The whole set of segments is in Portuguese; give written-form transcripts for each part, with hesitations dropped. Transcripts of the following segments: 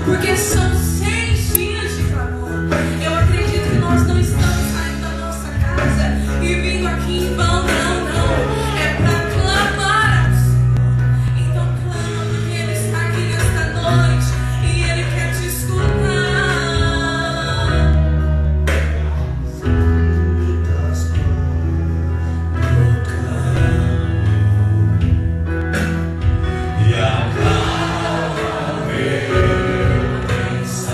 porque são 6 dias de clamor. Eu acredito que nós não estamos saindo da nossa casa e vindo aqui em vão, não, não. É para clamar ao Senhor. Então clama, porque Ele está aqui nesta noite e Ele quer te escutar. E acalma meu pensar.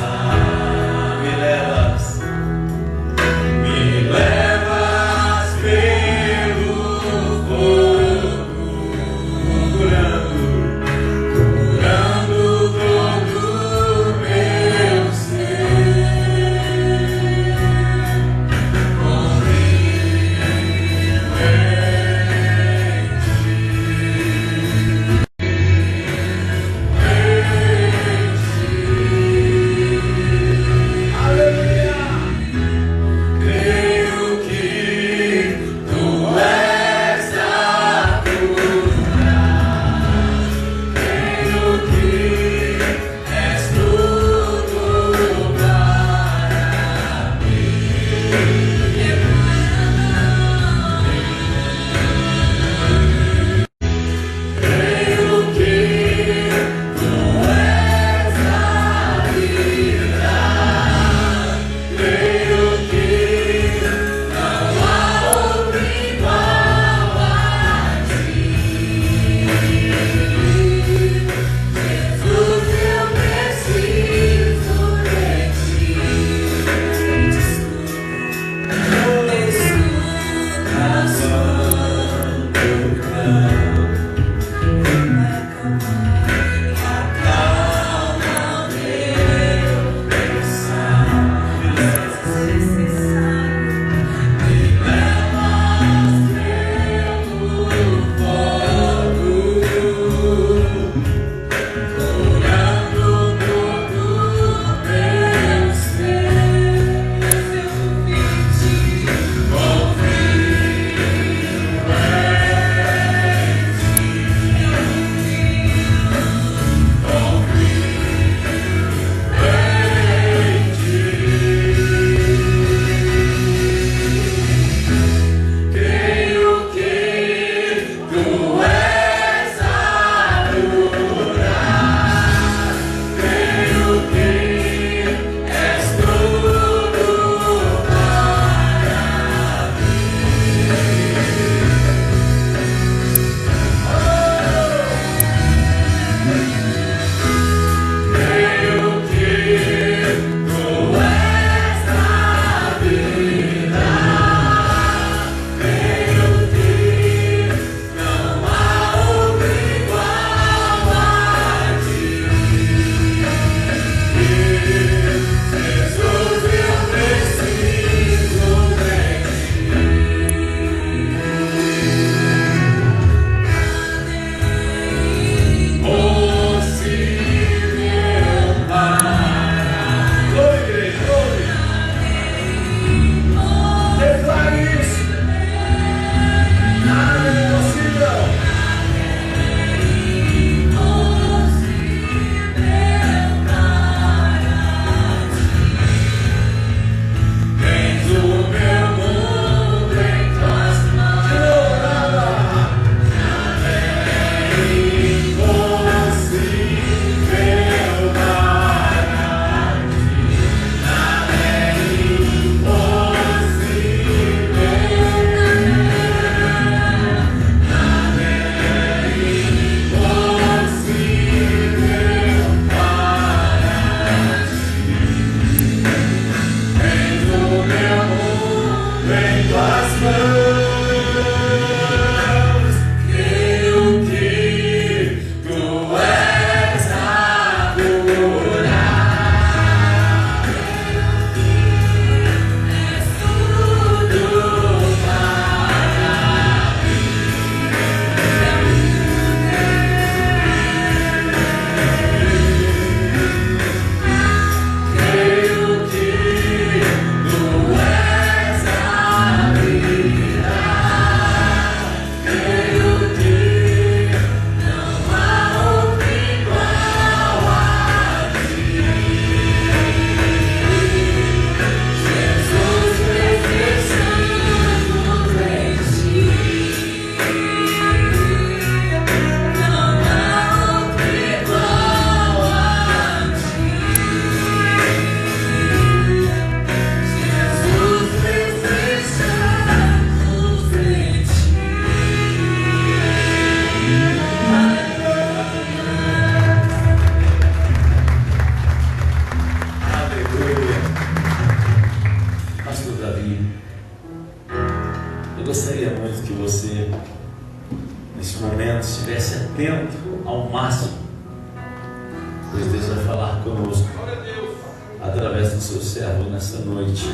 do seu servo nessa noite.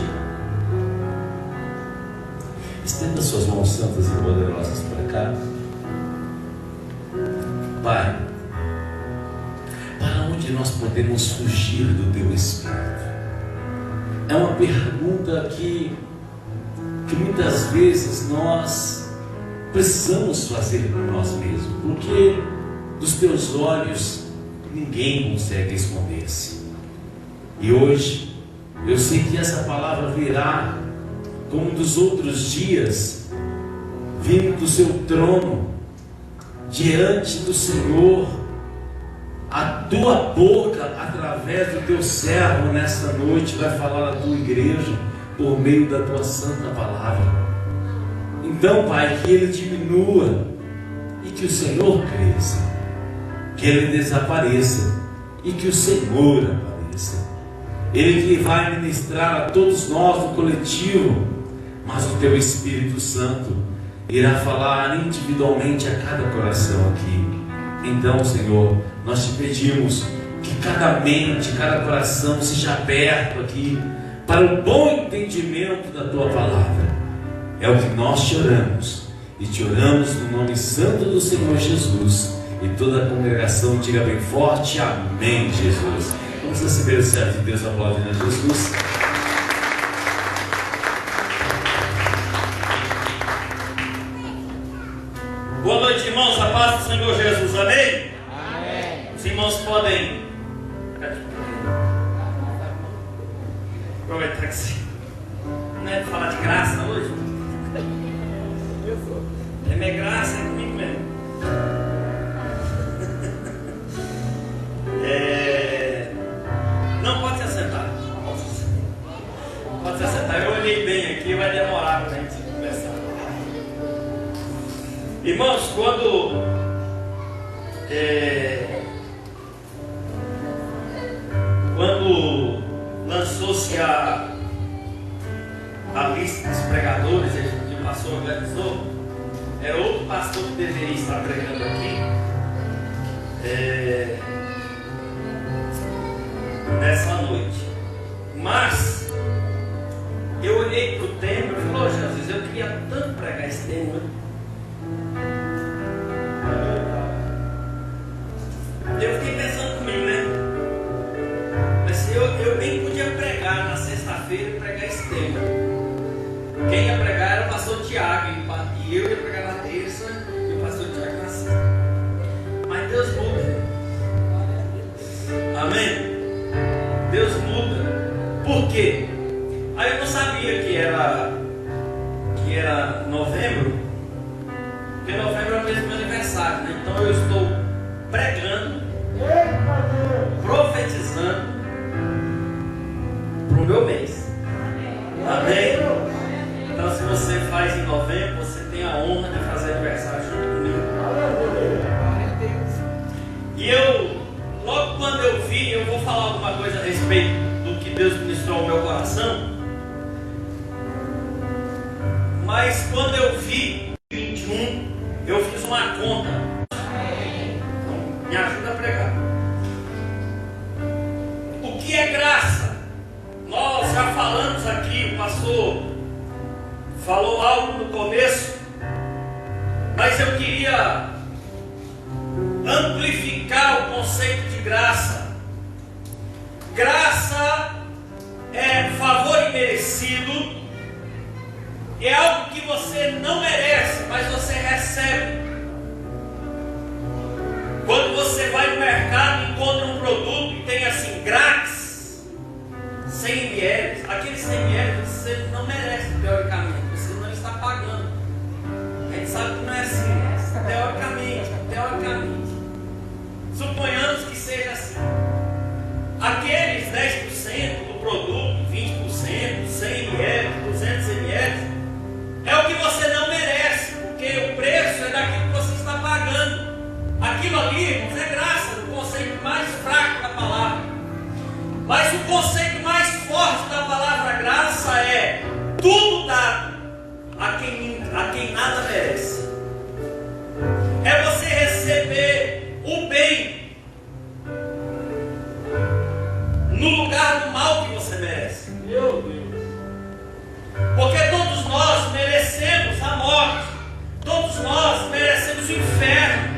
Estenda suas mãos santas e poderosas para cá. Pai, para onde nós podemos fugir do Teu Espírito? É uma pergunta que muitas vezes nós precisamos fazer por nós mesmos, porque dos Teus olhos ninguém consegue esconder-se. E hoje eu sei que essa palavra virá como dos outros dias, vindo do Seu trono, diante do Senhor. A Tua boca, através do Teu servo nesta noite, vai falar à Tua igreja por meio da Tua santa palavra. Então, Pai, que Ele diminua e que o Senhor cresça, que Ele desapareça e que o Senhor apareça. Ele que vai ministrar a todos nós no coletivo, mas o Teu Espírito Santo irá falar individualmente a cada coração aqui. Então, Senhor, nós te pedimos que cada mente, cada coração seja aberto aqui para o bom entendimento da Tua palavra. É o que nós te oramos, e te oramos no nome santo do Senhor Jesus. E toda a congregação diga bem forte: amém, Jesus. Vamos receber o servo de Deus, aplaudindo a Jesus. Boa noite, irmãos, a paz do Senhor Jesus, amém? Amém. Os irmãos podem aproveitar que você não é para falar de graça hoje? É minha graça, é comigo mesmo. Não, pode se assentar. Pode se assentar. Eu olhei bem aqui, vai demorar para a gente conversar. Irmãos, quando lançou-se a lista dos pregadores que o pastor organizou, era outro pastor que deveria estar pregando aqui nessa noite. Mas eu olhei para o tema e falei: Jesus, eu queria tanto pregar esse tema. Eu fiquei pensando comigo, né? Mas eu bem podia pregar na sexta-feira e pregar esse tema. Quem ia pregar era o pastor Tiago, e eu ia pregar na terça e o pastor Tiago na sexta. Mas Deus muda. Amém? Deus muda. Por quê? Aí eu não sabia que era novembro, porque novembro é o mês do meu aniversário, né? Então eu estou pregando, profetizando para o meu mês. Amém? Então, se você faz em novembro, você tem a honra de fazer aniversário junto comigo. E logo quando eu vi, eu vou falar alguma coisa a respeito do que Deus ministrou ao meu coração. Mas quando eu vi 21, eu fiz uma conta. Então, me ajuda a pregar. O que é graça? Nós já falamos aqui, o pastor falou algo no começo, mas eu queria amplificar o conceito de graça. Graça é favor imerecido, é algo que você não merece, mas você recebe. Quando você vai no mercado e encontra um produto e tem assim, grátis, 100 ml, aqueles 100 ml você não merece, teoricamente, você não está pagando. A gente sabe que não é assim, teoricamente. Suponhamos que seja assim. Aqueles 10% do produto, 20%, 100 ml, 200 ml, é o que você não merece, porque o preço é daquilo que você está pagando. Aquilo ali é graça, o conceito mais fraco da palavra. Mas o conceito mais forte da palavra graça é tudo dado a quem nada merece. É você receber o bem no lugar do mal que você merece. Meu Deus. Porque todos nós merecemos a morte. Todos nós merecemos o inferno.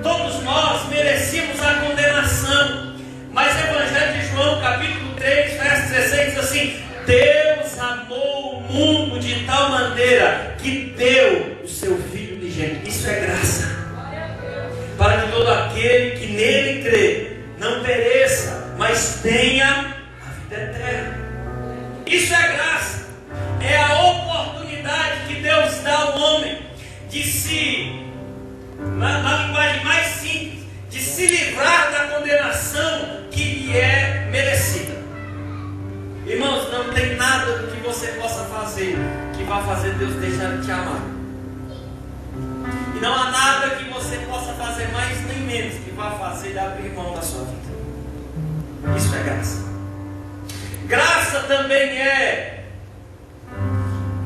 Todos nós merecemos a condenação. Mas o Evangelho de João, capítulo 3, verso 16, diz assim: Deus amou o mundo de tal maneira que deu o seu Filho unigênito. Isso é graça. Para que todo aquele que nele crê não pereça, mas tenha a vida eterna. Isso é graça. É a oportunidade que Deus dá ao homem de se, na linguagem mais simples, de se livrar da condenação que lhe é merecida. Irmãos, não tem nada do que você possa fazer que vá fazer Deus deixar de te amar. E não há nada que você possa fazer mais nem menos que vá fazer Ele abrir mão da sua vida. Isso é graça. Graça também é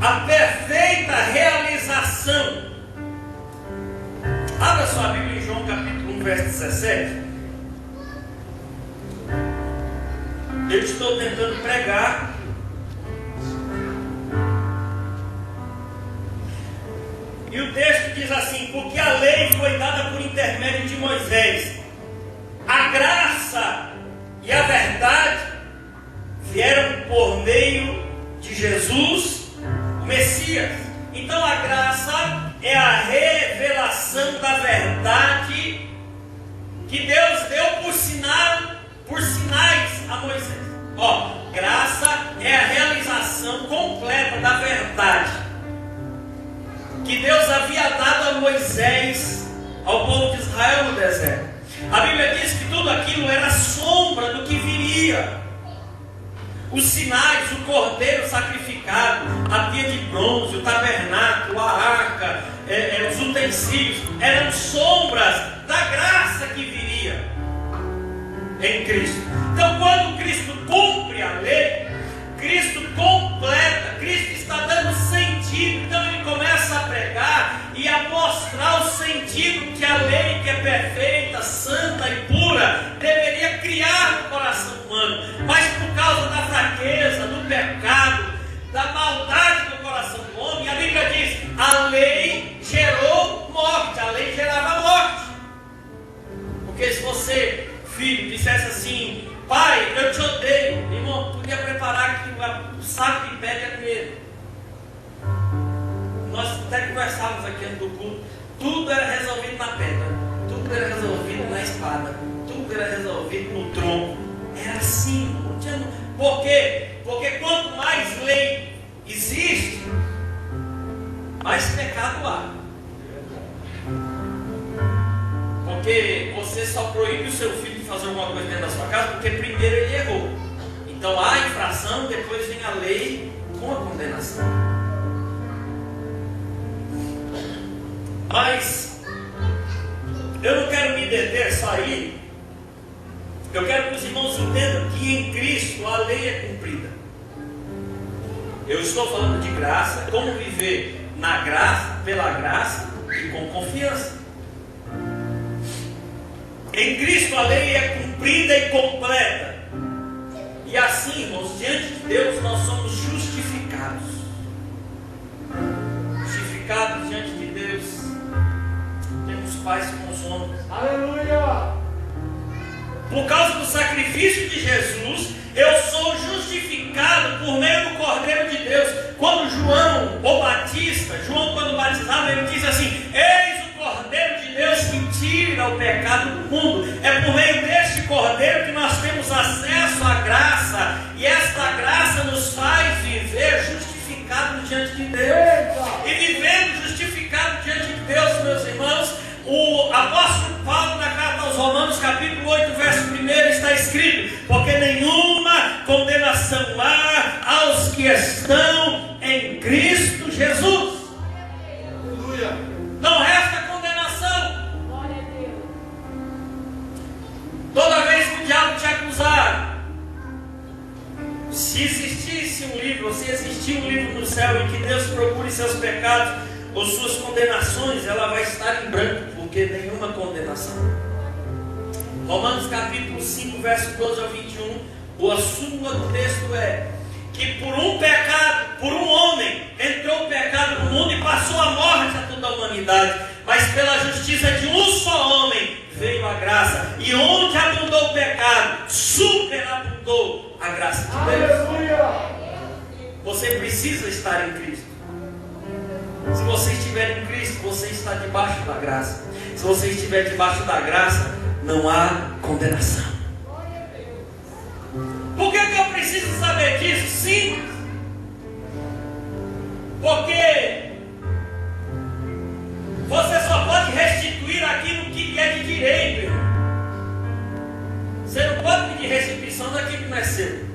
a perfeita realização. Abra sua Bíblia em João capítulo 1, verso 17. Eu estou tentando pregar. E o texto diz assim: porque a lei foi dada por intermédio de Moisés, a graça e a verdade vieram por meio de Jesus, o Messias. Então a graça é a revelação da verdade que Deus deu por sinais a Moisés. Graça é a realização completa da verdade que Deus havia dado a Moisés, ao povo de Israel no deserto. A Bíblia diz que tudo aquilo era sombra do que viria. Os sinais, o cordeiro sacrificado, a pia de bronze, o tabernáculo, a arca, os utensílios, eram sombras da graça que viria em Cristo. Então, quando Cristo cumpre a lei, Cristo completa, Cristo está dando sentido. Então ele começa a pregar e a mostrar o sentido que a lei, que é perfeita, santa e pura, deveria criar no coração humano. Mas por causa da fraqueza, do pecado, da maldade do coração do homem, a Bíblia diz: a lei gerou morte, a lei gerava morte. Porque se você, filho, dissesse assim: pai, eu te odeio, irmão, podia preparar aqui o saco de pé de comer. Nós até conversávamos aqui antes do culto. Tudo era resolvido na pedra, tudo era resolvido na espada, tudo era resolvido no tronco. Era assim, não tinha. Por quê? Porque quanto mais lei existe, mais pecado há. Porque você só proíbe o seu filho de fazer alguma coisa dentro da sua casa porque primeiro ele errou. Então há a infração, depois vem a lei com a condenação. Mas eu não quero me deter só aí. Eu quero que os irmãos entendam que em Cristo a lei é cumprida. Eu estou falando de graça, como viver na graça, pela graça e com confiança. Em Cristo a lei é cumprida e completa. E assim, irmãos, diante de Deus nós somos justificados. Justificados diante de Deus. Temos paz com os homens. Aleluia! Por causa do sacrifício de Jesus, eu sou justificado por meio do Cordeiro de Deus. Quando João, o Batista, quando batizava, ele diz assim: eis o Cordeiro de Deus que tira o pecado do mundo. É por meio deste Cordeiro que nós temos acesso à graça. E esta graça nos faz viver justificados diante de Deus. E vivendo justificado diante de Deus, meus irmãos, o apóstolo Paulo, na carta aos Romanos, capítulo 8, verso 1, está escrito: porque nenhuma condenação há aos que estão em Cristo Jesus. Aleluia! Não resta condenação. Glória a Deus. Toda vez que o diabo te acusar, se existisse um livro, se existir um livro no céu em que Deus procure seus pecados ou suas condenações, ela vai estar em branco, porque nenhuma condenação. Romanos capítulo 5, verso 12 ao 21, ou a súmula do texto é que por um pecado, por um homem, entrou o pecado no mundo e passou a morte a toda a humanidade, mas pela justiça de um só homem veio a graça, e onde abundou o pecado, superabundou a graça de Deus. Você precisa estar em Cristo. Se você estiver em Cristo, você está debaixo da graça. Se você estiver debaixo da graça, não há condenação. Por que eu preciso saber disso? Simples. Porque você só pode restituir aquilo que é de direito, irmão. Você não pode pedir restituição daquilo que não é seu.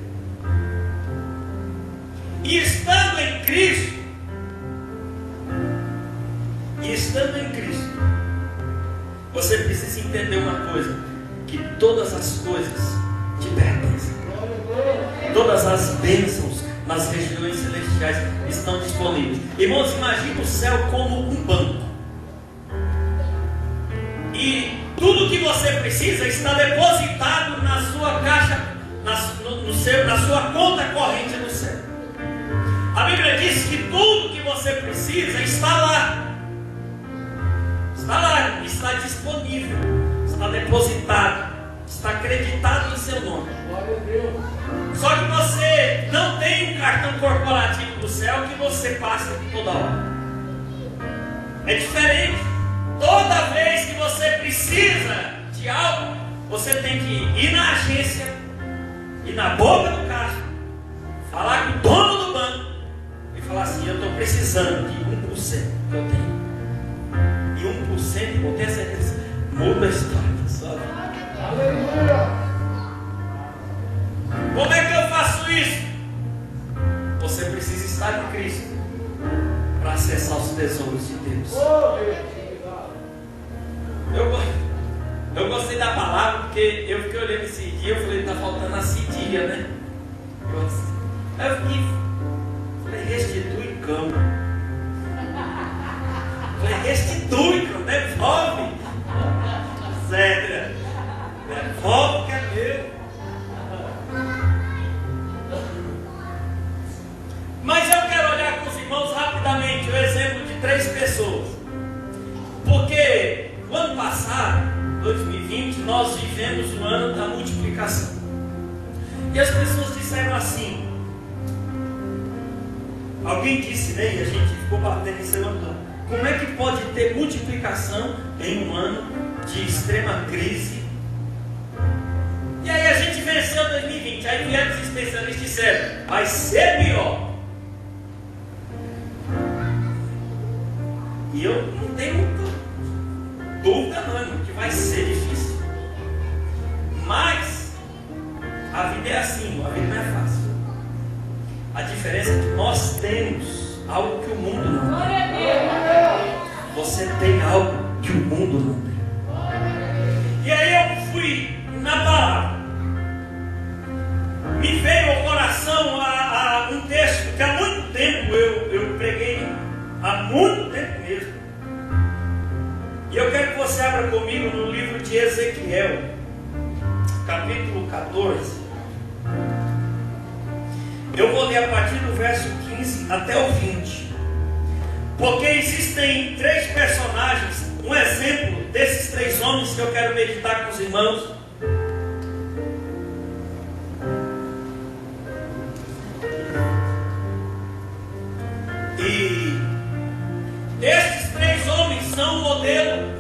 E estando em Cristo, você precisa entender uma coisa: que todas as coisas te pertencem. Todas as bênçãos nas regiões celestiais estão disponíveis. Irmãos, imagine o céu como um banco. E tudo que você precisa está depositado na sua caixa, na sua conta corrente no céu. A Bíblia diz que tudo que você precisa está lá. Está lá, está disponível, está depositado, está acreditado em seu nome. Só que você não tem um cartão corporativo do céu que você passa toda hora. É diferente. Toda vez que você precisa de algo, você tem que ir na agência, ir na boca do caixa, falar com o dono do banco e falar assim: eu estou precisando de 1% que eu tenho. E 1%, vou ter certeza, muda a história, sabe? Aleluia! Como é que eu faço isso? Você precisa estar em Cristo para acessar os tesouros de Deus. Eu gostei da palavra porque eu fiquei olhando esse dia, eu falei, está faltando a cidinha, né? Eu falei, restitui campo. Falei, restitui, campo, devolve. Sério, devolve o que é meu. Mas eu quero olhar com os irmãos rapidamente o exemplo de 3 pessoas. Porque o ano passado, 2020, nós vivemos o ano da multiplicação. E as pessoas disseram assim, alguém disse, né, e a gente ficou batendo em cima do ano, como é que pode ter multiplicação em um ano de extrema crise? E aí a gente venceu 2020, aí vieram os especialistas e disseram, vai ser pior. E eu não tenho muita dúvida não, irmão, que vai ser difícil. Mas a vida é assim, irmão, a vida não é fácil. A diferença é que nós temos algo que o mundo não tem. Você tem algo que o mundo não tem. E aí eu fui na palavra. Me veio ao coração a um texto que há muito tempo eu preguei, há muito tempo mesmo. E eu quero que você abra comigo no livro de Ezequiel, capítulo 14. Eu vou ler a partir do verso 15 até o 20. Porque existem 3 personagens, um exemplo desses 3 homens que eu quero meditar com os irmãos. E estes 3 homens são um modelo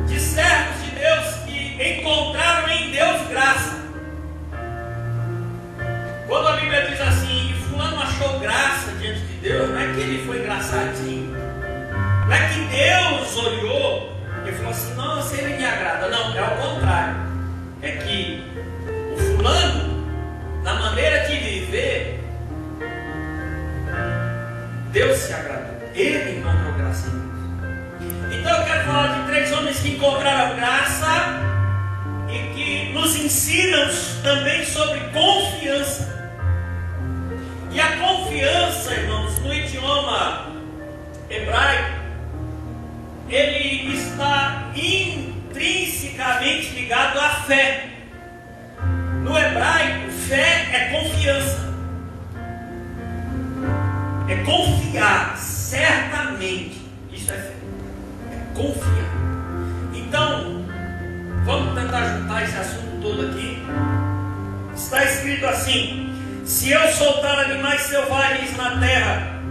de servos de Deus que encontraram em Deus graça. Quando a Bíblia diz assim, e fulano achou graça diante de Deus, não é que ele foi engraçadinho, não é que Deus olhou e falou assim, nossa, ele me agrada. Não, é ao contrário. É que o fulano, na maneira de viver, Deus se agradou. Ele encontrou graça em Deus. Então eu quero falar de 3 homens que encontraram graça e que nos ensinam também sobre confiança. E a confiança, irmãos, no idioma hebraico, ele está intrinsecamente ligado à fé. No hebraico, Está escrito assim: se eu soltar animais selvagens na terra,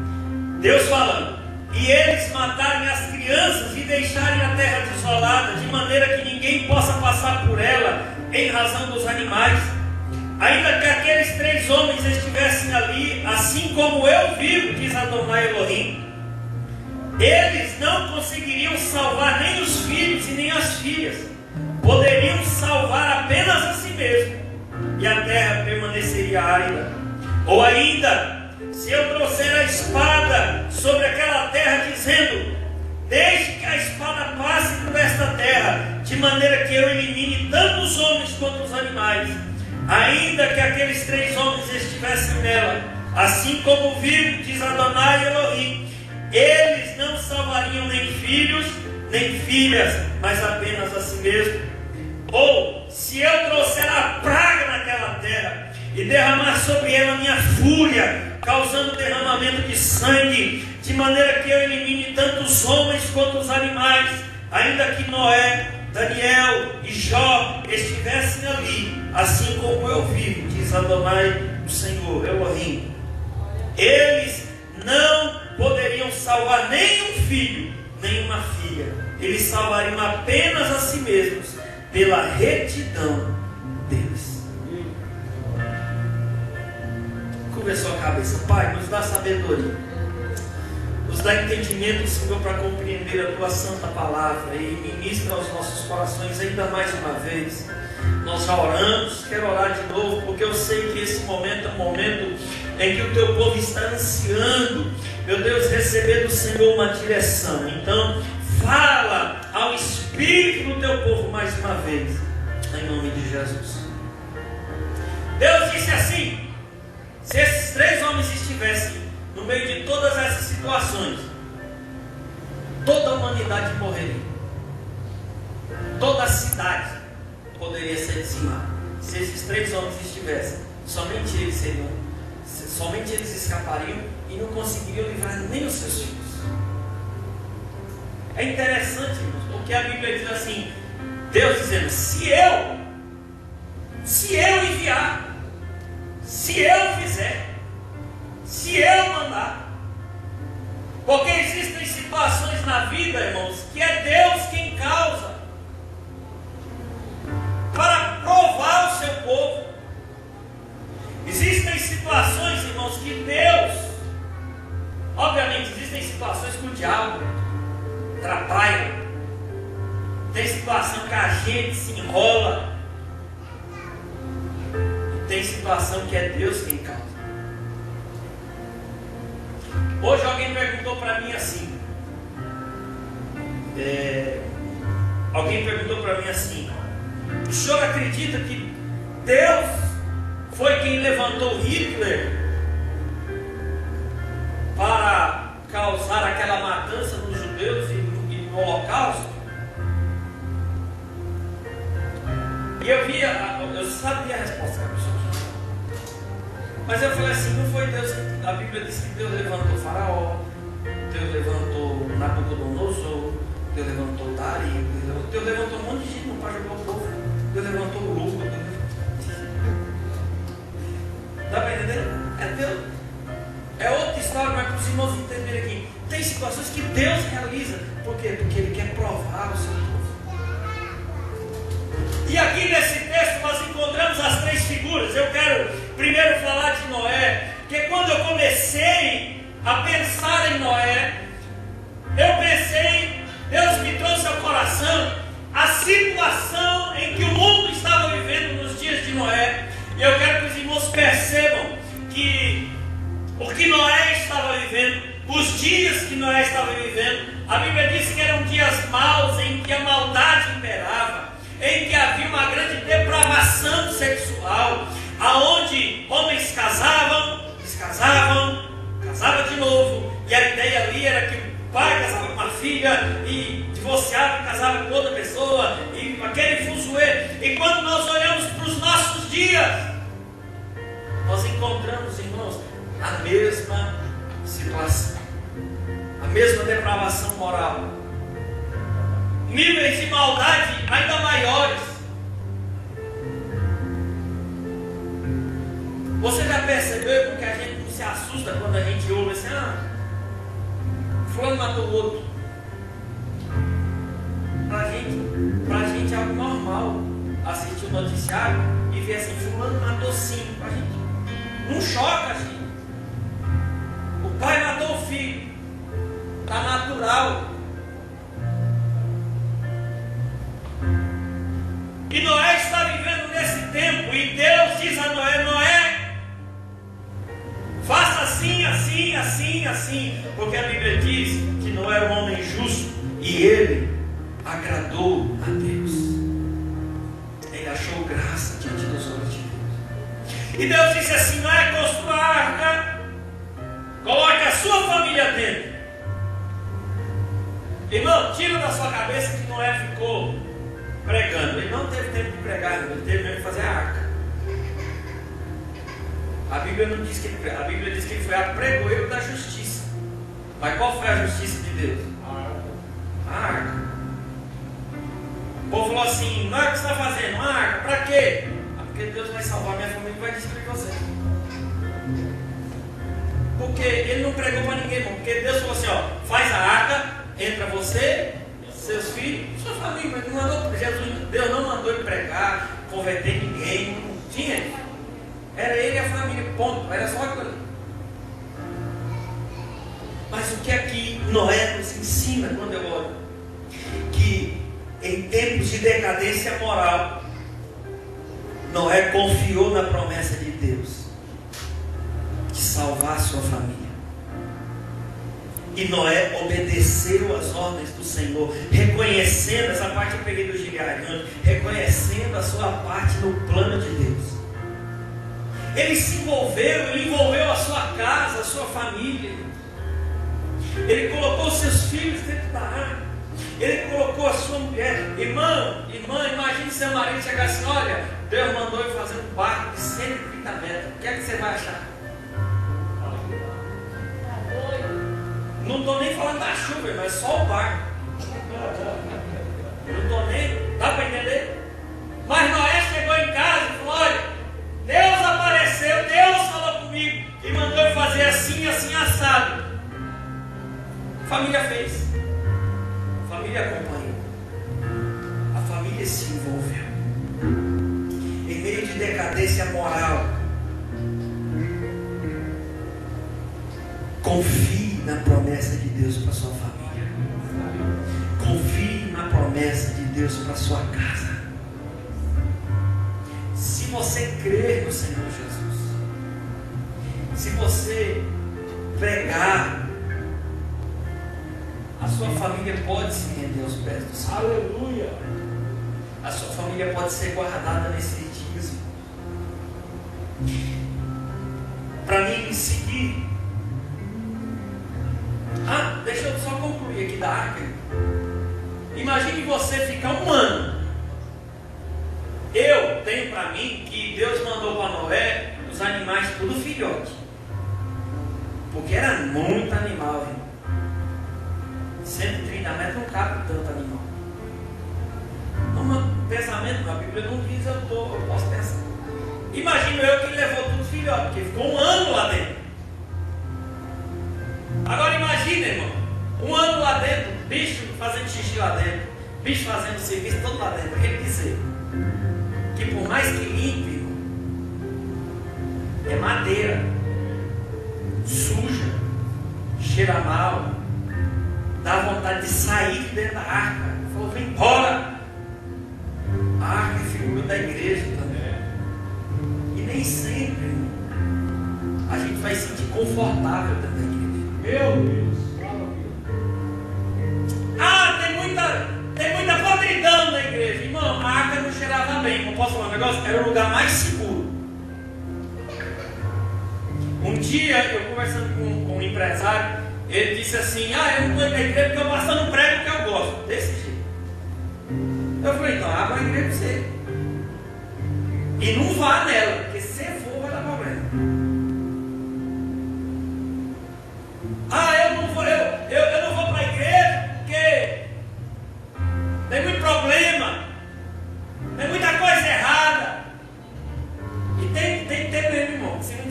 Deus falando, e eles matarem as crianças e deixarem a terra desolada, de maneira que ninguém possa passar por ela em razão dos animais, ainda que aqueles 3 homens estivessem ali, assim como eu vivo, diz Adonai Elohim, eles não conseguiriam salvar nem os filhos e nem as filhas, poderiam salvar apenas a si mesmos, e a terra permaneceria árida. Ou ainda, se eu trouxer a espada sobre aquela terra, dizendo, deixe que a espada passe por esta terra, de maneira que eu elimine tanto os homens quanto os animais, ainda que aqueles 3 homens estivessem nela, assim como vivo, diz Adonai Elohim, eles não salvariam nem filhos, nem filhas, mas apenas a si mesmos. Ou, se eu trouxer a praga naquela terra, e derramar sobre ela minha fúria, causando derramamento de sangue, de maneira que eu elimine tanto os homens quanto os animais, ainda que Noé, Daniel e Jó estivessem ali, assim como eu vivo, diz Adonai, o Senhor, Elohim, eles não poderiam salvar nem um filho, nem uma filha, eles salvariam apenas a si mesmos, pela retidão deles. Conversou a cabeça, Pai, nos dá sabedoria, nos dá entendimento, Senhor, para compreender a Tua santa palavra, e ministra aos nossos corações ainda mais uma vez. Nós já oramos, quero orar de novo, porque eu sei que esse momento é um momento em que o Teu povo está ansiando, meu Deus, receber do Senhor uma direção. Então, fala ao Espírito do Teu povo mais uma vez, em nome de Jesus. Deus disse assim: se esses 3 homens estivessem no meio de todas essas situações, toda a humanidade morreria, toda a cidade poderia ser dizimada. Se esses 3 homens estivessem, somente eles escapariam e não conseguiriam livrar nem os seus filhos. É interessante, irmãos, porque a Bíblia diz assim, Deus dizendo, se eu enviar, se eu fizer, se eu mandar. Porque existem situações na vida, irmãos, que é Deus quem causa, para provar o seu povo. Existem situações, irmãos, que Deus, obviamente, existem situações que o diabo atrapalha, tem situação que a gente se enrola, e tem situação que é Deus quem causa. Hoje alguém perguntou para mim assim, o senhor acredita que Deus foi quem levantou Hitler para causar aquela matança nos judeus e no Holocausto? E eu sabia a resposta da pessoa. Mas eu falei assim, não foi Deus que... A Bíblia diz que Deus levantou Faraó, Deus levantou Nabucodonosor, Deus levantou Dario, Deus levantou um monte de gente para jogar o povo, Deus levantou o Luca. Dá para entender? É Deus. É outra história, mas para os irmãos entenderem aqui. Tem situações que Deus realiza. Por quê? Porque Ele quer provar o seu povo. E aqui nesse texto nós encontramos as 3 figuras. Eu quero primeiro falar de Noé, porque quando eu comecei a pensar em Noé, eu pensei, Deus me trouxe ao coração a situação em que o mundo estava vivendo nos dias de Noé. E eu quero que os irmãos percebam que o que Noé estava vivendo, os dias que Noé estava vivendo, a Bíblia diz que eram dias maus, em que a maldade imperava, em que havia uma grande depravação sexual, aonde homens casavam, descasavam, casavam de novo, e a ideia ali era que o pai casava com uma filha e divorciava e casava com outra pessoa, e aquele fuzuê. E quando nós olhamos para os nossos dias, nós encontramos, irmãos, a mesma situação, a mesma depravação moral, níveis de maldade ainda maiores. Você já percebeu porque a gente não se assusta quando a gente ouve assim, fulano matou o outro? Pra gente é algo normal assistir o noticiário e ver assim, fulano matou 5. A gente não choca, gente. O pai matou o filho. Está natural. E Noé está vivendo nesse tempo. E Deus diz a Noé, Noé, faça assim, assim, assim, assim. Porque a Bíblia diz que Noé era um homem justo. E ele agradou a Deus. Ele achou graça diante dos olhos de Deus. E Deus disse assim, Noé, construa a arca. Coloque a sua família dentro. Irmão, tira da sua cabeça que Noé ficou pregando. Ele não teve tempo de pregar, ele teve mesmo de fazer a arca. A Bíblia não diz que ele pregou, a Bíblia diz que ele foi a pregoeiro da justiça. Mas qual foi a justiça de Deus? A arca. O povo falou assim, Noé, o que você está fazendo? Uma arca, para quê? Porque Deus vai salvar minha família e vai destruir você. Porque ele não pregou para ninguém, irmão. Porque Deus falou assim, faz a arca, entra você, seus filhos, sua família. Não mandou, Deus não mandou ele pregar, converter ninguém. Não tinha. Era ele e a família, ponto. Era só aquilo. Mas o que é que Noé nos ensina quando eu olho? Que em tempos de decadência moral, Noé confiou na promessa de Deus de salvar a sua família. E Noé obedeceu às ordens do Senhor, reconhecendo, essa parte eu peguei do Gileadiano, reconhecendo a sua parte no plano de Deus. Ele se envolveu, ele envolveu a sua casa, a sua família. Ele colocou seus filhos dentro da arca. Ele colocou a sua mulher. Irmã, imagine seu marido chegar assim, olha, Deus mandou eu fazer um barco de 130 metros. O que é que você vai achar? Não estou nem falando da chuva, mas só o barco. Não estou nem. Dá para entender? Mas Noé chegou em casa e falou, olha, Deus apareceu, Deus falou comigo e mandou eu fazer assim, assim, assado. A família fez. A família acompanhou. A família se envolveu. Em meio de decadência moral, confie na promessa de Deus para sua família. Confie na promessa de Deus para sua casa. Se você crer no Senhor Jesus, se você pregar, a sua família pode se render aos pés do Senhor. Aleluia! A sua família pode ser guardada nesses dias. Para mim seguir. Deixa eu só concluir aqui da arca. Imagine você ficar um ano. Eu tenho para mim que Deus mandou para Noé os animais tudo filhote. Porque era muito animal, irmão. 130 metros não cabe tanto animal. Um pensamento, a Bíblia não diz, eu posso pensar. Imagino eu que ele levou tudo filhote, porque ficou um ano lá dentro. Agora imagina, irmão, um ano lá dentro, bicho fazendo xixi lá dentro, bicho fazendo serviço todo lá dentro. Quer dizer que por mais que limpe, irmão, é madeira, suja, cheira mal, dá vontade de sair de dentro da arca. Falou, vem embora. A arca é figura da igreja também. E nem sempre, irmão, a gente vai se sentir confortável dentro da igreja. Meu Deus! Tem muita podridão na igreja. Irmão, a arca não cheirava bem. Não posso falar um negócio? Era o lugar mais seguro. Um dia, eu conversando com um empresário, ele disse assim, eu não estou na igreja porque eu passando prego que eu gosto. Desse jeito. Eu falei, então abra a igreja para você. E não vá nela, porque se for vai dar problema. Eu não vou para a igreja porque tem muito problema, tem muita coisa errada. E tem mesmo, irmão. Se não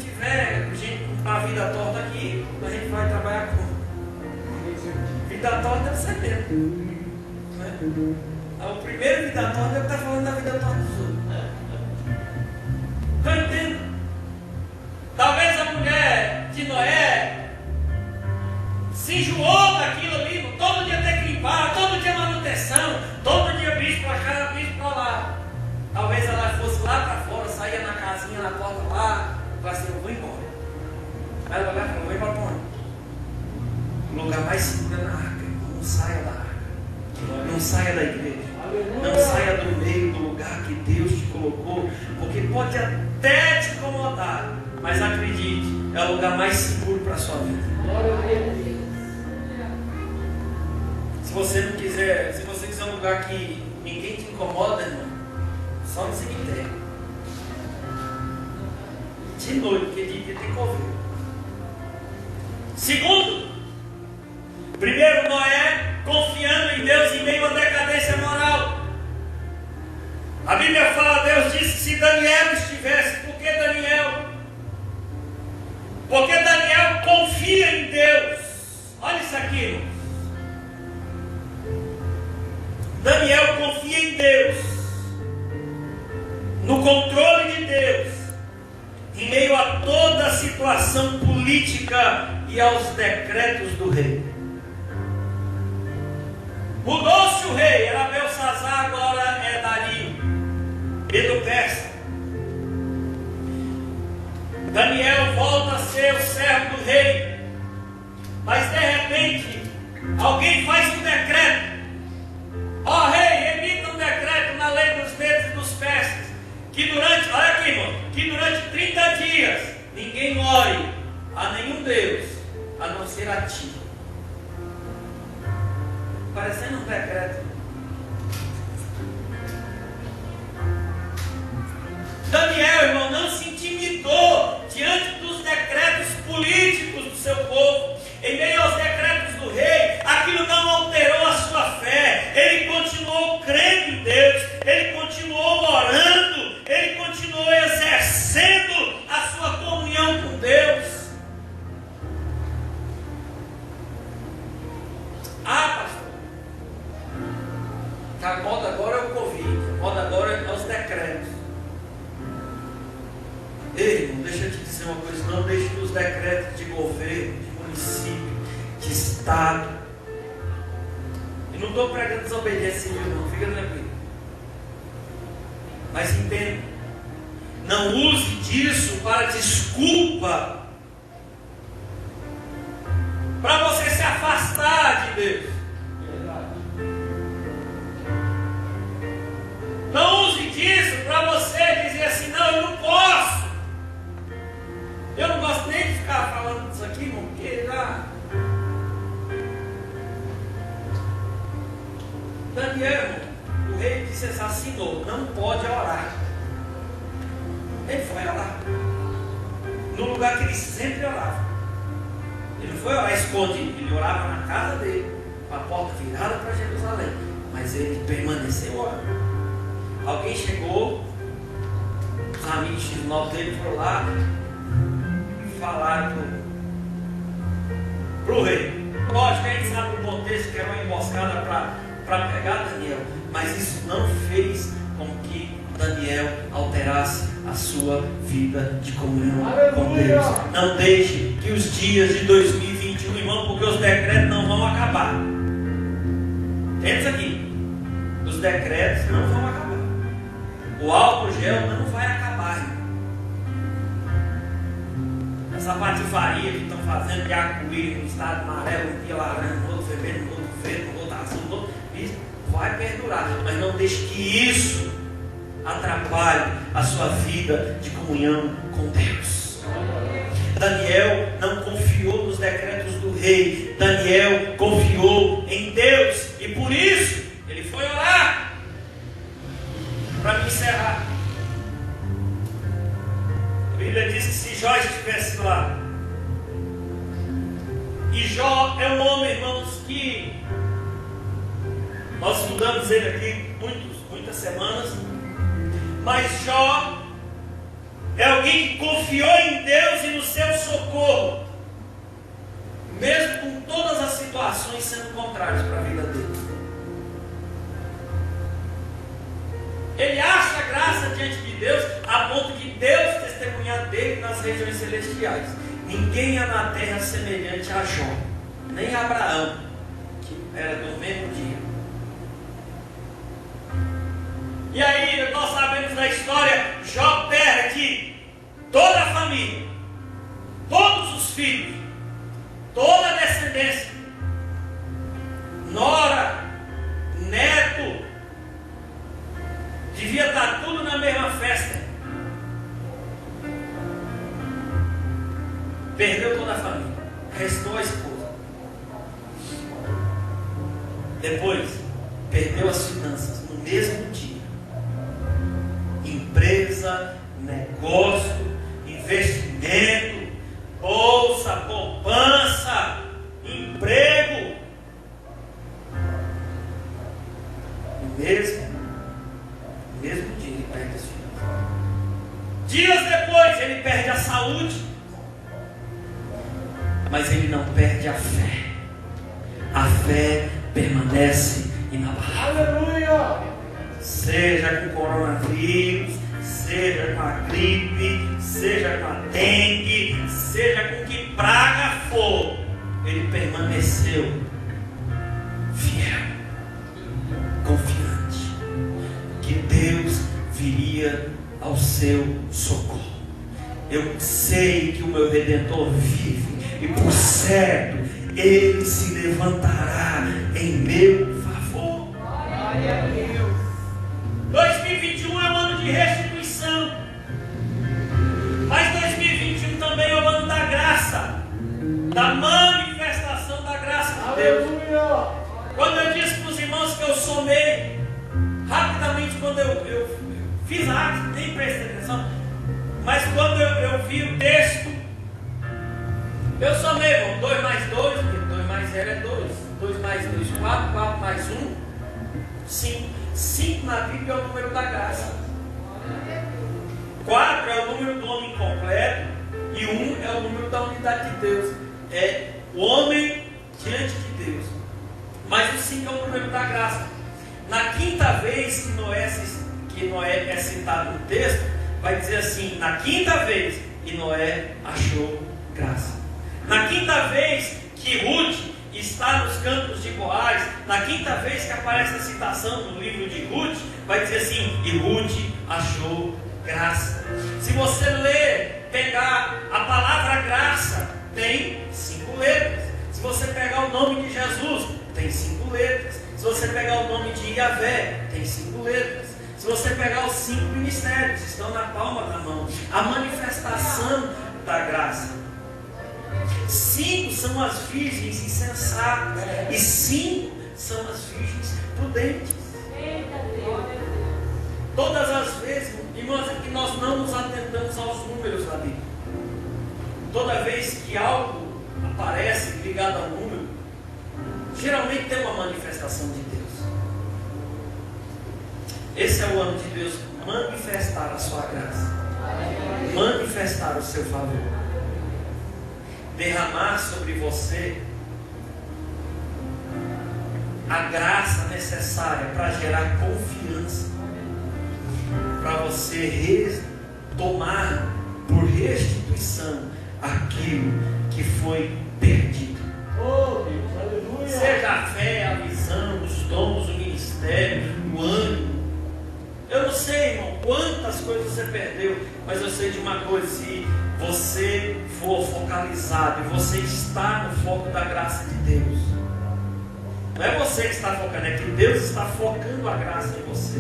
vida torta aqui, a gente vai trabalhar com vida torta deve ser mesmo, né? O primeiro vida torta deve estar falando da vida torta dos outros. Eu entendo. Talvez a mulher de Noé se enjoou daquilo ali, todo dia ter que limpar, todo dia manutenção, todo dia bicho para cá, bicho para lá. Talvez ela fosse lá para fora, saía na casinha, na porta lá, e falasse assim, eu vou embora. Aí ela vai lá e falou, vou embora para onde? O lugar mais seguro é na arca. Não saia da arca. Não saia da igreja. Não saia do meio do lugar que Deus te colocou, porque pode até te incomodar, mas acredite, é o lugar mais seguro para a sua vida. Se você não quiser, se você quiser um lugar que ninguém te incomoda, irmão, só no cemitério. De noite, porque de dia tem que ouvir. Segundo, primeiro, Noé confiando em Deus em meio à decadência moral. A Bíblia fala, Deus disse que se Daniel estivesse, por que Daniel? Porque Daniel confia em Deus. Olha isso aqui, irmãos. Daniel confia em Deus, no controle de Deus, em meio a toda a situação política e aos decretos do rei. Mudou-se o rei, era Belsazar, agora é Dario, Medo Persa. Daniel volta a ser o servo do rei, mas de repente alguém faz um decreto. Ó rei, emita um decreto na lei dos medos e dos persas, que durante, olha aqui irmão, que durante 30 dias ninguém ore a nenhum Deus, a não ser a ti. Parecendo um decreto. Daniel, irmão, não se intimidou diante dos decretos políticos do seu povo. Em meio aos decretos do rei, aquilo não alterou a sua fé. Ele continuou crendo em Deus, ele continuou orando, ele continuou exercendo a sua comunhão com Deus. Ah, pastor, a moda agora é o Covid, a moda agora é os decretos. Ei, irmão, deixa eu te dizer uma coisa, não deixe que os decretos de governo, de município, de estado, e não estou pregando desobediência civil não, fica tranquilo, mas entenda, não use disso para desculpa, para você se afastar de Deus. Não use disso para você dizer assim, não, eu não posso. Eu não gosto nem de ficar falando disso aqui, irmão, porque Daniel, o rei disse assassinou, não pode orar. Ele foi orar no lugar que ele sempre orava. Ele não foi orar escondido, ele orava na casa dele, com a porta virada para Jerusalém, mas ele permaneceu orando. Alguém chegou, os amigos X9 dele foram lá e falaram para o rei. Lógico, a gente sabe o contexto que era uma emboscada para pegar Daniel, mas isso não fez com que Daniel alterasse a sua vida de comunhão com Deus. Não deixe que os dias de 2021, irmão, porque os decretos não vão acabar. Entende isso aqui? Os decretos não vão acabar. O álcool gel não vai acabar, irmão. Essa patifaria que estão fazendo de arco-íris no estado amarelo, um dia laranja, no outro vermelho, no outro verde, no outro azul, no outro, isso vai perdurar. Mas não deixe que isso atrapalhe a sua vida de comunhão com Deus. Daniel não confiou nos decretos do rei. Daniel confiou em Deus. E por isso, ele foi orar. Para me encerrar, a Bíblia diz que se Jó estivesse lá, e Jó é um homem, irmãos, que nós estudamos ele aqui muitas semanas, mas Jó é alguém que confiou em Deus e no seu socorro. mesmo com todas as situações sendo contrárias para a vida dele. Ele acha graça diante de Deus, a ponto de Deus testemunhar dele nas regiões celestiais. Ninguém há na terra semelhante a Jó, nem a Abraão, que era do mesmo dia. E aí nós sabemos da história, Jó perde toda a família, todos os filhos, toda a descendência, nora, neto, devia estar tudo na mesma festa. Perdeu toda a família, restou a esposa. Depois, perdeu as finanças no mesmo dia. Empresa, negócio, investimento, bolsa, poupança, emprego. No mesmo dia ele perde as finanças. Dias depois ele perde a saúde. Mas ele não perde a fé. A fé permanece inabalável. Aleluia! Seja com coronavírus, seja com a gripe, seja com a dengue, seja com que praga for, ele permaneceu fiel, confiante que Deus viria ao seu socorro. Eu sei que o meu Redentor vive, e por certo ele se levantará em meu favor. Glória a Deus. 2021 é um ano de restituição, mas 2021 também é o ano da graça, da manifestação da graça de Deus. Quando eu disse para os irmãos que eu somei rapidamente, quando eu fiz a arte, nem prestei atenção, mas quando eu vi o texto, eu somei, irmão, 2 mais 2, 2 mais 0 é 2, 2 mais 2, 4, 4 mais 1, 5. 5 na Bíblia é o número da graça. 4 é o número do homem completo, e 1 é o número da unidade de Deus. É o homem diante de Deus. Mas o 5 é o número da graça. Na quinta vez que Noé é citado no texto, vai dizer assim: na quinta vez que Noé achou graça. Na quinta vez que Ruth está nos campos de Boaz, na quinta vez que aparece a citação no livro de Ruth, vai dizer assim: e Ruth achou graça. Se você ler, pegar a palavra graça, tem 5 letras. Se você pegar o nome de Jesus, tem 5 letras. Se você pegar o nome de Yahvé, tem 5 letras. Se você pegar os 5 ministérios, estão na palma da mão. A manifestação da graça. 5 são as virgens insensatas, e 5 são as virgens prudentes. Todas as vezes, irmãos, é que nós não nos atentamos aos números da Bíblia. Toda vez que algo aparece ligado ao número, geralmente tem uma manifestação de Deus. Esse é o ano de Deus manifestar a sua graça, manifestar o seu favor, derramar sobre você a graça necessária para gerar confiança, para você tomar por restituição aquilo que foi perdido. Oh, Deus, aleluia. Seja a fé, a visão, os dons, o ministério, o ânimo. Eu não sei, irmão, quantas coisas você perdeu, mas eu sei de uma coisa: se você for focalizado e você está no foco da graça de Deus, não é você que está focando, é que Deus está focando a graça em você.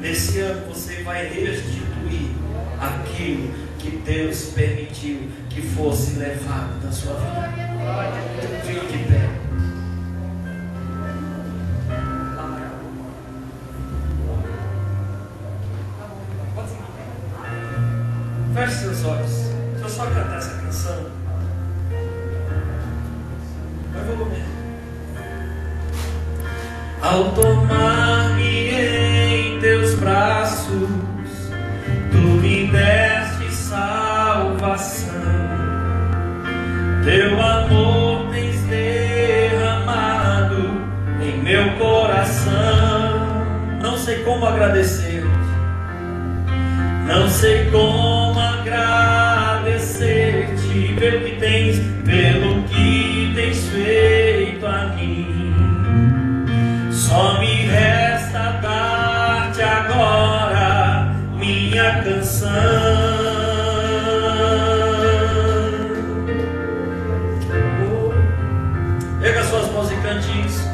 Nesse ano você vai restituir aquilo que Deus permitiu que fosse levado da sua vida. Fique de pé. Feche seus olhos. Deixa eu só cantar essa canção. Vai volume. Ao tomar-me em teus braços, tu me deste salvação. Teu amor coração. Não sei como agradecer. Não sei como agradecer-te pelo que tens feito a mim. Só me resta dar-te agora minha canção. Pega suas mãos e cante isso.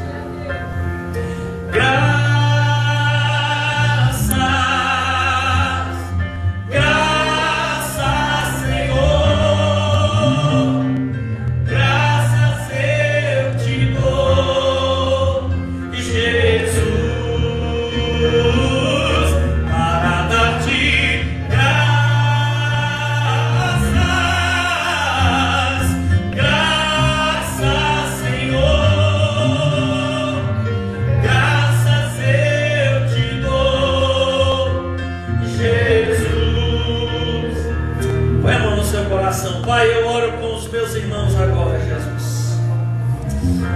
Pai, eu oro com os meus irmãos agora, Jesus.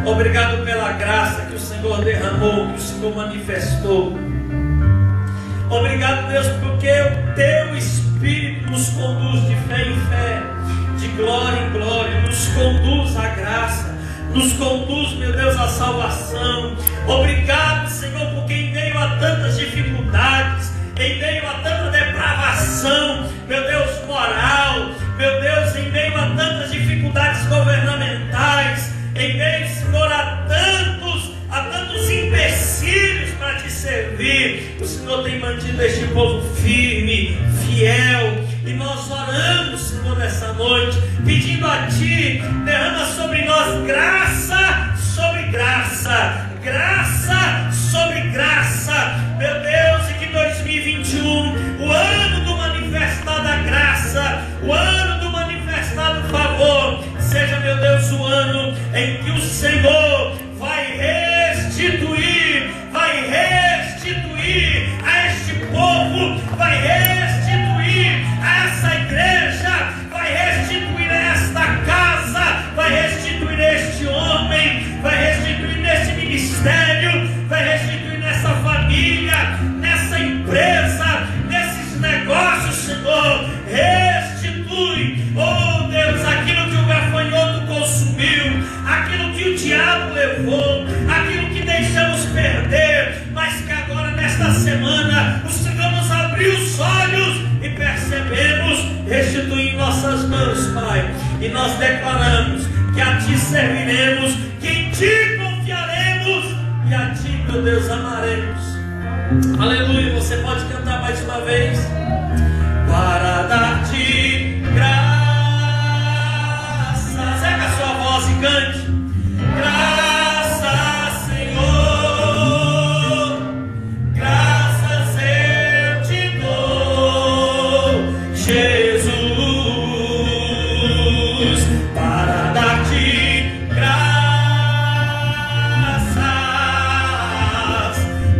Obrigado pela graça que o Senhor derramou, que o Senhor manifestou. Obrigado, Deus, porque o Teu Espírito nos conduz de fé em fé, de glória em glória, nos conduz à graça, nos conduz, meu Deus, à salvação. Obrigado, Senhor, porque em meio a tantas dificuldades, em meio a tanta depravação, meu Deus, moral, meu Deus, em meio a tantas dificuldades governamentais, em meio, Senhor, a tantos empecilhos para te servir, o Senhor tem mantido este povo firme, fiel, e nós oramos, Senhor, nessa noite, pedindo a Ti, derrama sobre nós graça sobre graça, graça sobre graça, meu Deus, e que 2021, o ano do manifestar da graça, o ano do manifestar do favor, seja, meu Deus, o ano em que o Senhor vai restituir a este povo, vai restituir a essa igreja, vai restituir a esta casa, vai restituir este homem, vai restituir nesse ministério, vai restituir nessa família, nessa empresa, nesses negócios, Senhor. Restitui, oh Deus, aquilo que o gafanhoto consumiu, aquilo que o diabo levou, aquilo que deixamos perder, mas que agora nesta semana o Senhor nos abriu os olhos e percebemos. Restitui em nossas mãos, Pai, e nós declaramos que a Ti serviremos, que em Ti confiaremos e a Ti, meu Deus, amaremos. Aleluia. Você pode cantar mais uma vez. Para dar-te graça. Pega a sua voz e cante. Graça, Senhor, graças eu te dou, Jesus, para dar-te graças,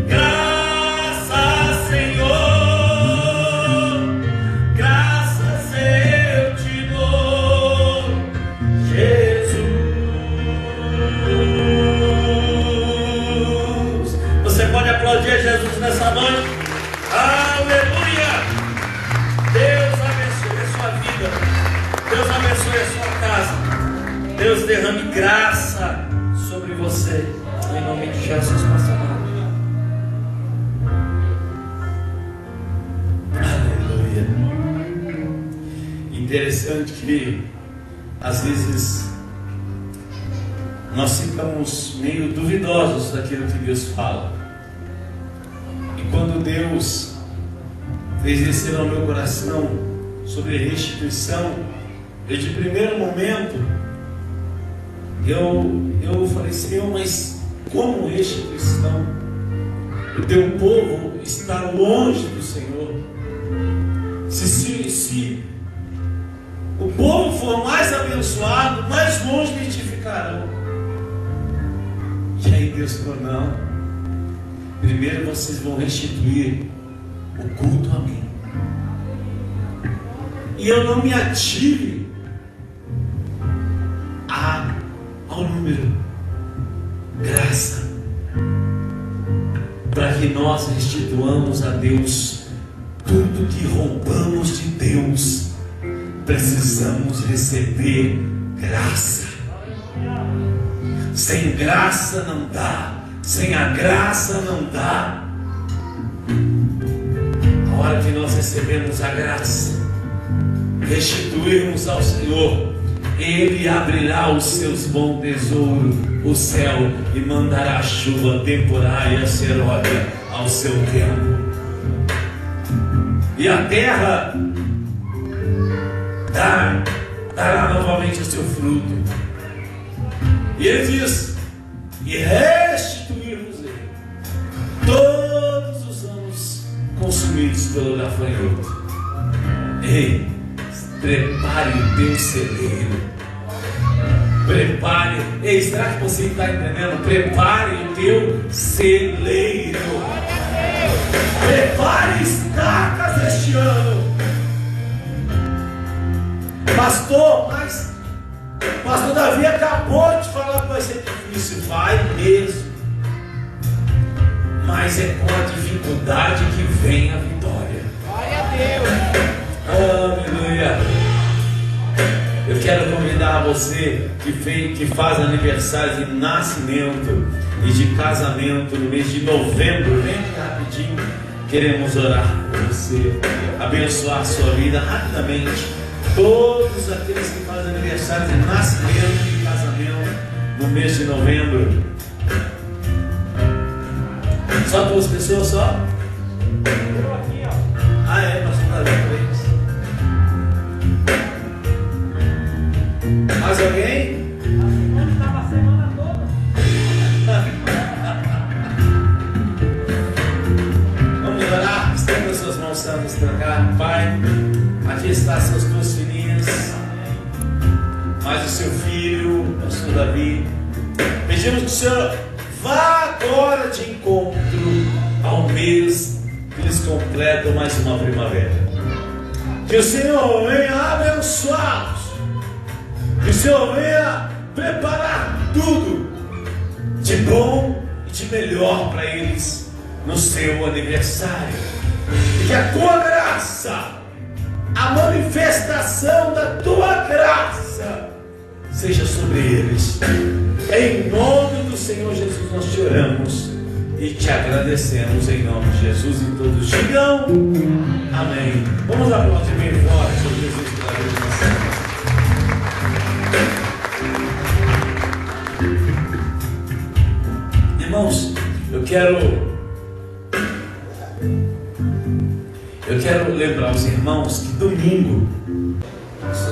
graças, Senhor, graças eu te dou, Jesus. Você pode aplaudir a Jesus nessa noite? Aleluia! Deus abençoe a sua vida, Deus abençoe a sua casa, Deus derrame graça sobre você, em nome de Jesus, pastor. Aleluia. Interessante que às vezes nós ficamos meio duvidosos daquilo que Deus fala. E quando Deus fez descer ao meu coração sobre restituição, eu de primeiro momento eu falei, Senhor, mas como restituição? O teu povo está longe do Senhor. Se o povo for mais abençoado, mais longe de ti ficarão. E aí Deus falou, não, primeiro vocês vão restituir o culto a mim, e eu não me ative ao número, graça, que nós restituamos a Deus tudo que roubamos de Deus, precisamos receber graça. Sem graça não dá, sem a graça não dá. A hora que nós recebemos a graça, restituirmos ao Senhor, Ele abrirá os seus bons tesouros, o céu, e mandará chuva temporária seródia ao seu tempo. E a terra dará novamente o seu fruto. E ele diz: e restituirmos ele todos os anos consumidos pelo gafanhoto. Ei, prepare o teu celeiro. Prepare. Ei, será que você está entendendo? Prepare o teu celeiro. Prepare estacas este ano. Pastor Davi acabou de falar que vai ser difícil. Vai mesmo. Mas é com a dificuldade que vem a vitória. Glória a Deus. Aleluia. Eu quero convidar você que faz aniversário de nascimento e de casamento no mês de novembro. Vem aqui rapidinho. Queremos orar por você, abençoar a sua vida rapidamente. Todos aqueles que fazem aniversário de nascimento e casamento no mês de novembro. Só 2 pessoas só? Eu aqui, ó. Ah, é, pastor Davi, 3. Mais alguém? Onde estava a semana toda? Vamos orar? Estenda suas mãos santas para cá. Pai, aqui está seus 2 filhinhas, mais o seu filho, o pastor Davi. Pedimos que o Senhor vá agora de encontro ao mês que eles completam mais uma primavera. Que o Senhor venha abençoá-los. Que o Senhor venha preparar tudo de bom e de melhor para eles no seu aniversário. E que a tua graça, a manifestação da tua graça, seja sobre eles. Em nome do Senhor Jesus nós te oramos e te agradecemos em nome de Jesus. E todos digam amém. Vamos aplaudir bem forte o Jesus pela vida da Senhora. Irmãos, eu quero lembrar os irmãos que domingo